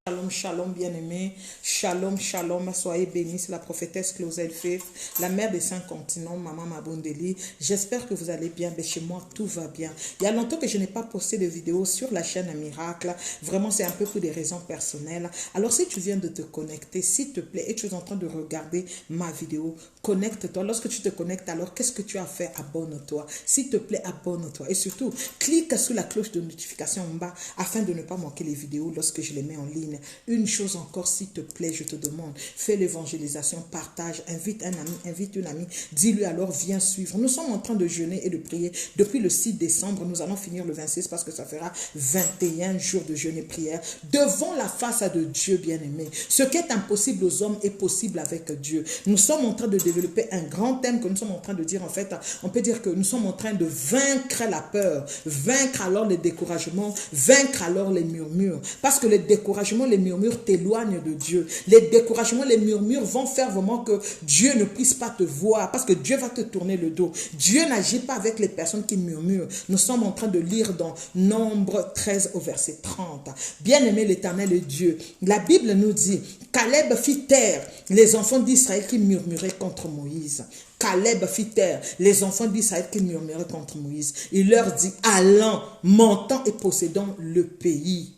Shalom, shalom, bien-aimés. Shalom, shalom. Soyez bénis. C'est la prophétesse Claudel Faith, la mère des 5 continents, Maman Mabondeli. J'espère que vous allez bien. Mais chez moi, tout va bien. Il y a longtemps que je n'ai pas posté de vidéo sur la chaîne Miracle. Vraiment, c'est un peu pour des raisons personnelles. Alors, si tu viens de te connecter, s'il te plaît, et tu es en train de regarder ma vidéo, connecte-toi. Lorsque tu te connectes, alors, qu'est-ce que tu as fait? Abonne-toi. S'il te plaît, abonne-toi. Et surtout, clique sur la cloche de notification en bas afin de ne pas manquer les vidéos lorsque je les mets en ligne. Une chose encore, s'il te plaît, je te demande, fais l'évangélisation, partage, invite un ami, invite une amie, dis-lui alors, viens suivre. Nous sommes en train de jeûner et de prier depuis le 6 décembre. Nous allons finir le 26 parce que ça fera 21 jours de jeûne et prière devant la face de Dieu bien-aimé. Ce qui est impossible aux hommes est possible avec Dieu. Nous sommes en train de développer un grand thème que nous sommes en train de dire, en fait, on peut dire que nous sommes en train de vaincre la peur, vaincre alors les découragements, vaincre alors les murmures. Parce que les découragements, les murmures t'éloignent de Dieu. Les découragements, les murmures vont faire vraiment que Dieu ne puisse pas te voir parce que Dieu va te tourner le dos. Dieu n'agit pas avec les personnes qui murmurent. Nous sommes en train de lire dans Nombre 13 au verset 30. Bien-aimé l'Éternel est Dieu. La Bible nous dit, Caleb fit taire les enfants d'Israël qui murmuraient contre Moïse. Caleb fit taire les enfants d'Israël qui murmuraient contre Moïse. Il leur dit, allons, montant et possédant le pays.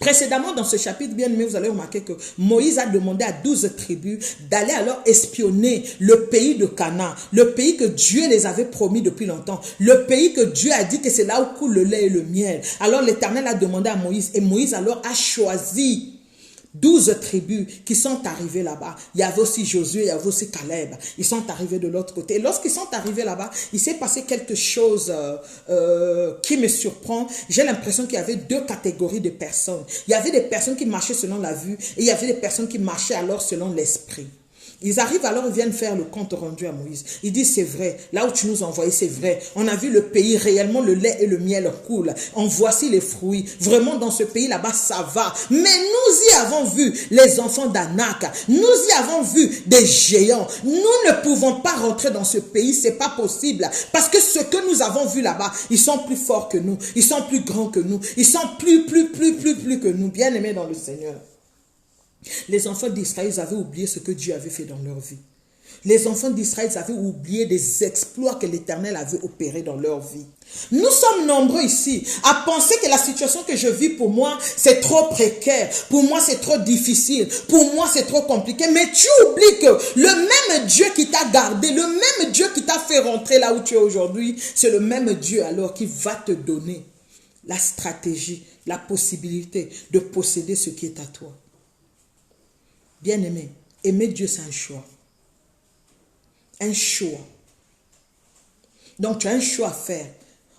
Précédemment, dans ce chapitre, bien aimé, vous allez remarquer que Moïse a demandé à 12 tribus d'aller alors espionner le pays de Canaan, le pays que Dieu les avait promis depuis longtemps, le pays que Dieu a dit que c'est là où coule le lait et le miel. Alors l'Éternel a demandé à Moïse et Moïse alors a choisi 12 tribus qui sont arrivées là-bas. Il y avait aussi Josué, il y avait aussi Caleb. Ils sont arrivés de l'autre côté. Et lorsqu'ils sont arrivés là-bas, il s'est passé quelque chose qui me surprend. J'ai l'impression qu'il y avait deux catégories de personnes. Il y avait des personnes qui marchaient selon la vue et il y avait des personnes qui marchaient alors selon l'esprit. Ils arrivent alors, ils viennent faire le compte rendu à Moïse. Ils disent, c'est vrai, là où tu nous as envoyés, c'est vrai. On a vu le pays, réellement le lait et le miel coulent. En voici les fruits. Vraiment, dans ce pays là-bas, ça va. Mais nous y avons vu les enfants d'Anak. Nous y avons vu des géants. Nous ne pouvons pas rentrer dans ce pays, c'est pas possible. Parce que ce que nous avons vu là-bas, ils sont plus forts que nous. Ils sont plus grands que nous. Ils sont plus que nous. Bien aimés dans le Seigneur. Les enfants d'Israël avaient oublié ce que Dieu avait fait dans leur vie. Les enfants d'Israël avaient oublié des exploits que l'Éternel avait opérés dans leur vie. Nous sommes nombreux ici à penser que la situation que je vis pour moi, c'est trop précaire. Pour moi, c'est trop difficile. Pour moi, c'est trop compliqué. Mais tu oublies que le même Dieu qui t'a gardé, le même Dieu qui t'a fait rentrer là où tu es aujourd'hui, c'est le même Dieu alors qui va te donner la stratégie, la possibilité de posséder ce qui est à toi. Bien-aimé, aimer Dieu, c'est un choix. Un choix. Donc, tu as un choix à faire.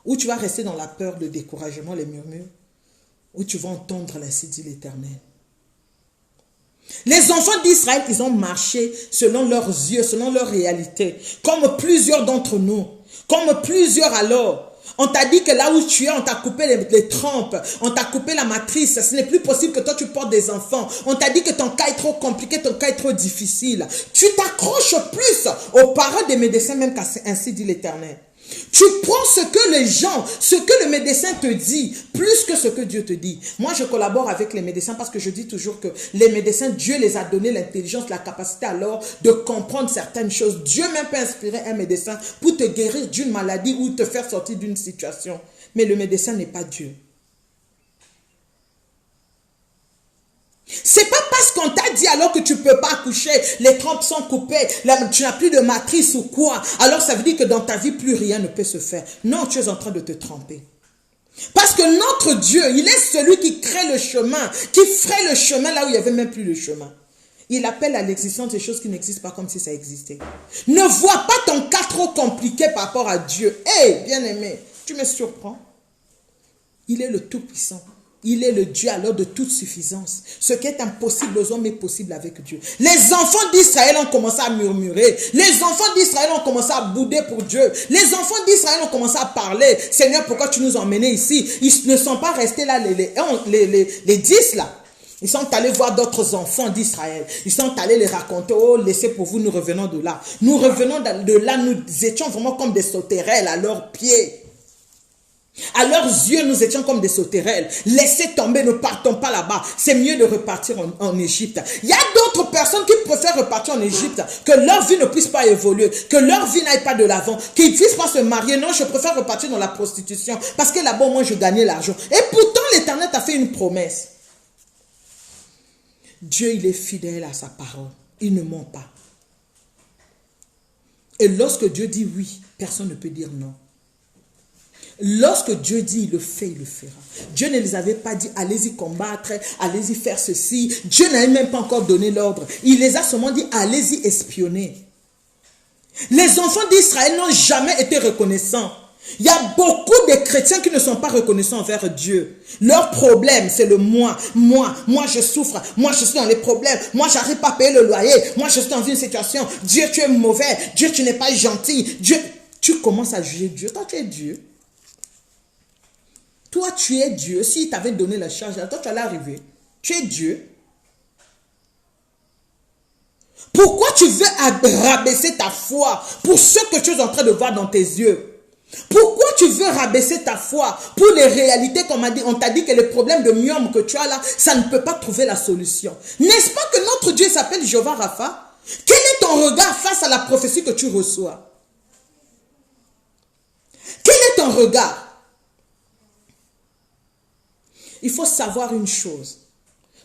Ou tu vas rester dans la peur, le découragement, les murmures, ou tu vas entendre l'ainsi dit l'Éternel. Les enfants d'Israël, ils ont marché selon leurs yeux, selon leur réalité. Comme plusieurs d'entre nous. Comme plusieurs alors. On t'a dit que là où tu es, on t'a coupé les trompes, on t'a coupé la matrice. Ce n'est plus possible que toi tu portes des enfants. On t'a dit que ton cas est trop compliqué, ton cas est trop difficile. Tu t'accroches plus aux paroles des médecins, même qu'ainsi dit l'Éternel. Tu prends ce que les gens, ce que le médecin te dit, plus que ce que Dieu te dit. Moi, je collabore avec les médecins parce que je dis toujours que les médecins, Dieu les a donné l'intelligence, la capacité alors de comprendre certaines choses. Dieu même peut inspirer un médecin pour te guérir d'une maladie ou te faire sortir d'une situation. Mais le médecin n'est pas Dieu. C'est pas parce qu'on t'a dit alors que tu peux pas accoucher, les trompes sont coupées, tu n'as plus de matrice ou quoi, alors ça veut dire que dans ta vie plus rien ne peut se faire. Non, tu es en train de te tromper. Parce que notre Dieu, il est celui qui crée le chemin, qui ferait le chemin là où il n'y avait même plus de chemin. Il appelle à l'existence des choses qui n'existent pas comme si ça existait. Ne vois pas ton cas trop compliqué par rapport à Dieu. Hé, bien-aimé, tu me surprends. Il est le Tout-Puissant. Il est le Dieu alors de toute suffisance. Ce qui est impossible aux hommes est possible avec Dieu. Les enfants d'Israël ont commencé à murmurer. Les enfants d'Israël ont commencé à bouder pour Dieu. Les enfants d'Israël ont commencé à parler. Seigneur, pourquoi tu nous as emmenés ici? Ils ne sont pas restés là, les 10 là. Ils sont allés voir d'autres enfants d'Israël. Ils sont allés les raconter. Oh, laissez pour vous, nous revenons de là. Nous revenons de là, nous étions vraiment comme des sauterelles à leurs pieds. À leurs yeux, nous étions comme des sauterelles. Laissez tomber, ne partons pas là-bas. C'est mieux de repartir en Égypte. Il y a d'autres personnes qui préfèrent repartir en Égypte, que leur vie ne puisse pas évoluer, que leur vie n'aille pas de l'avant, qu'ils ne puissent pas se marier. Non, je préfère repartir dans la prostitution, parce que là-bas, moi, je gagnais l'argent. Et pourtant, l'Éternel t'a fait une promesse. Dieu, il est fidèle à sa parole. Il ne ment pas. Et lorsque Dieu dit oui, personne ne peut dire non. Lorsque Dieu dit, il le fait, il le fera. Dieu ne les avait pas dit, allez-y combattre, allez-y faire ceci. Dieu n'avait même pas encore donné l'ordre. Il les a seulement dit, allez-y espionner. Les enfants d'Israël n'ont jamais été reconnaissants. Il y a beaucoup de chrétiens qui ne sont pas reconnaissants envers Dieu. Leur problème, c'est le moi. Moi, je souffre. Moi, je suis dans les problèmes. Moi, j'arrive pas à payer le loyer. Moi, je suis dans une situation. Dieu, tu es mauvais. Dieu, tu n'es pas gentil. Dieu, tu commences à juger Dieu. Toi, tu es Dieu. Toi, tu es Dieu. S'il t'avait donné la charge, toi, tu allais arriver. Tu es Dieu. Pourquoi tu veux rabaisser ta foi pour ce que tu es en train de voir dans tes yeux? Pourquoi tu veux rabaisser ta foi pour les réalités qu'on m'a dit? On t'a dit que les problèmes de myome que tu as là, ça ne peut pas trouver la solution. N'est-ce pas que notre Dieu s'appelle Jéhovah Rapha? Quel est ton regard face à la prophétie que tu reçois? Quel est ton regard? Il faut savoir une chose.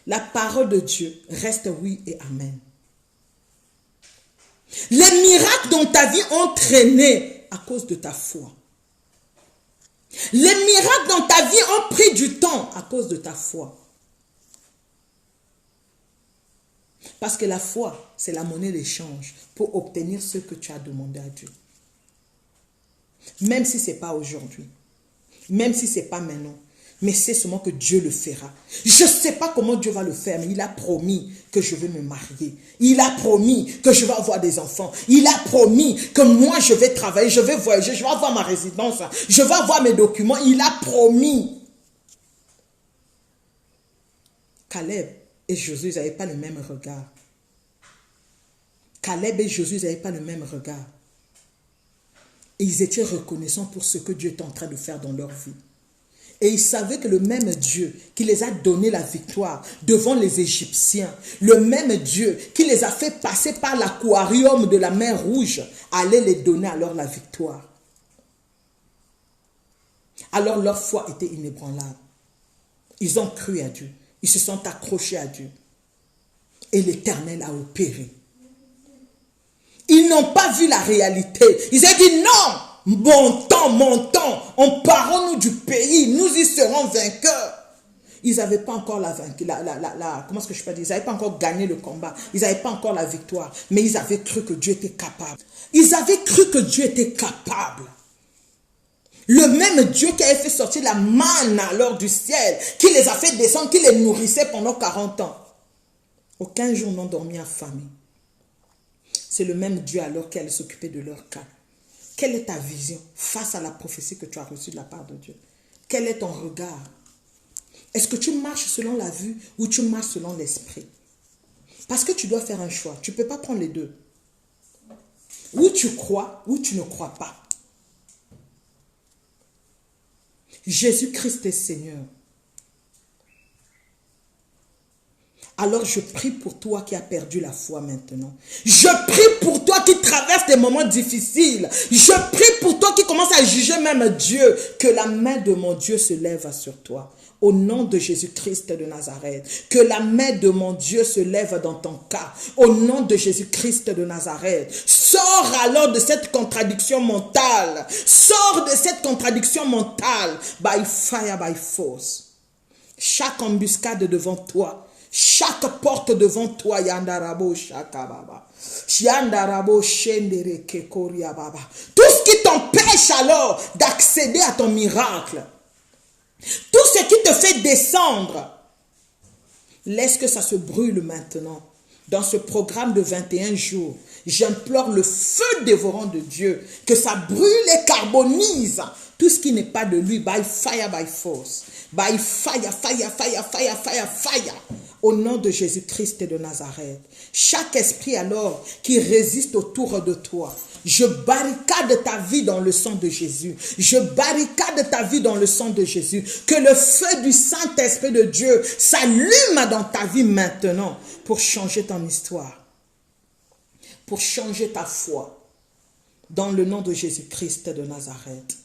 La parole de Dieu reste oui et amen. Les miracles dans ta vie ont traîné à cause de ta foi. Les miracles dans ta vie ont pris du temps à cause de ta foi. Parce que la foi, c'est la monnaie d'échange pour obtenir ce que tu as demandé à Dieu. Même si ce n'est pas aujourd'hui. Même si ce n'est pas maintenant. Mais c'est seulement que Dieu le fera. Je ne sais pas comment Dieu va le faire, mais il a promis que je vais me marier. Il a promis que je vais avoir des enfants. Il a promis que moi je vais travailler, je vais voyager, je vais avoir ma résidence, je vais avoir mes documents. Il a promis. Caleb et Josué, ils n'avaient pas le même regard. Caleb et Josué, ils n'avaient pas le même regard. Et ils étaient reconnaissants pour ce que Dieu est en train de faire dans leur vie. Et ils savaient que le même Dieu qui les a donné la victoire devant les Égyptiens, le même Dieu qui les a fait passer par l'aquarium de la mer Rouge, allait les donner alors la victoire. Alors leur foi était inébranlable. Ils ont cru à Dieu. Ils se sont accrochés à Dieu. Et l'Éternel a opéré. Ils n'ont pas vu la réalité. Ils ont dit non. Montons, emparons-nous du pays, nous y serons vainqueurs. Ils n'avaient pas encore comment est-ce que je peux dire, ils n'avaient pas encore gagné le combat, ils n'avaient pas encore la victoire, mais ils avaient cru que Dieu était capable. Ils avaient cru que Dieu était capable. Le même Dieu qui avait fait sortir la manne alors du ciel, qui les a fait descendre, qui les nourrissait pendant 40 ans. Aucun jour n'ont dormi affamés. C'est le même Dieu alors qui allait s'occuper de leur cas. Quelle est ta vision face à la prophétie que tu as reçue de la part de Dieu? Quel est ton regard? Est-ce que tu marches selon la vue ou tu marches selon l'esprit? Parce que tu dois faire un choix. Tu ne peux pas prendre les deux. Ou tu crois ou tu ne crois pas. Jésus-Christ est Seigneur. Alors je prie pour toi qui as perdu la foi maintenant. Je prie pour toi qui traverse des moments difficiles. Je prie pour toi qui commence à juger même Dieu. Que la main de mon Dieu se lève sur toi. Au nom de Jésus-Christ de Nazareth. Que la main de mon Dieu se lève dans ton cas. Au nom de Jésus-Christ de Nazareth. Sors alors de cette contradiction mentale. Sors de cette contradiction mentale. By fire, by force. Chaque embuscade devant toi. Chaque porte devant toi, yandarabo shakababa. Yandarabo shendere kekoria baba. Tout ce qui t'empêche alors d'accéder à ton miracle. Tout ce qui te fait descendre. Laisse que ça se brûle maintenant. Dans ce programme de 21 jours, j'implore le feu dévorant de Dieu. Que ça brûle et carbonise tout ce qui n'est pas de lui. By fire, by force. By fire, fire, fire, fire, fire, fire. au nom de Jésus-Christ de Nazareth. Chaque esprit alors qui résiste autour de toi, je barricade ta vie dans le sang de Jésus. Je barricade ta vie dans le sang de Jésus. Que le feu du Saint-Esprit de Dieu s'allume dans ta vie maintenant pour changer ton histoire, pour changer ta foi. Dans le nom de Jésus-Christ de Nazareth,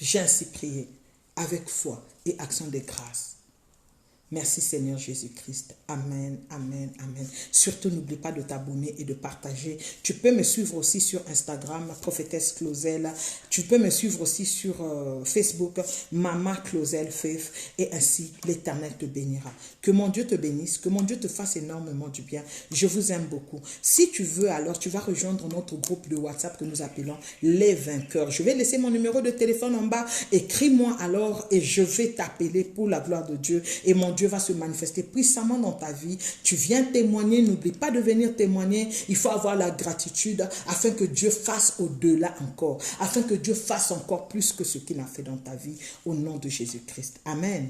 j'ai ainsi prié avec foi et action de grâce. Merci Seigneur Jésus-Christ. Amen, amen, amen. Surtout, n'oublie pas de t'abonner et de partager. Tu peux me suivre aussi sur Instagram, Prophétesse Claudel. Tu peux me suivre aussi sur Facebook, Maman Claudel Faith. Et ainsi, l'Éternel te bénira. Que mon Dieu te bénisse, que mon Dieu te fasse énormément du bien. Je vous aime beaucoup. Si tu veux, alors tu vas rejoindre notre groupe de WhatsApp que nous appelons Les Vainqueurs. Je vais laisser mon numéro de téléphone en bas. Écris-moi alors et je vais t'appeler pour la gloire de Dieu. Et mon Dieu va se manifester puissamment dans ta vie. Tu viens témoigner, n'oublie pas de venir témoigner. Il faut avoir la gratitude afin que Dieu fasse au-delà encore, afin que Dieu fasse encore plus que ce qu'il a fait dans ta vie, au nom de Jésus-Christ. Amen.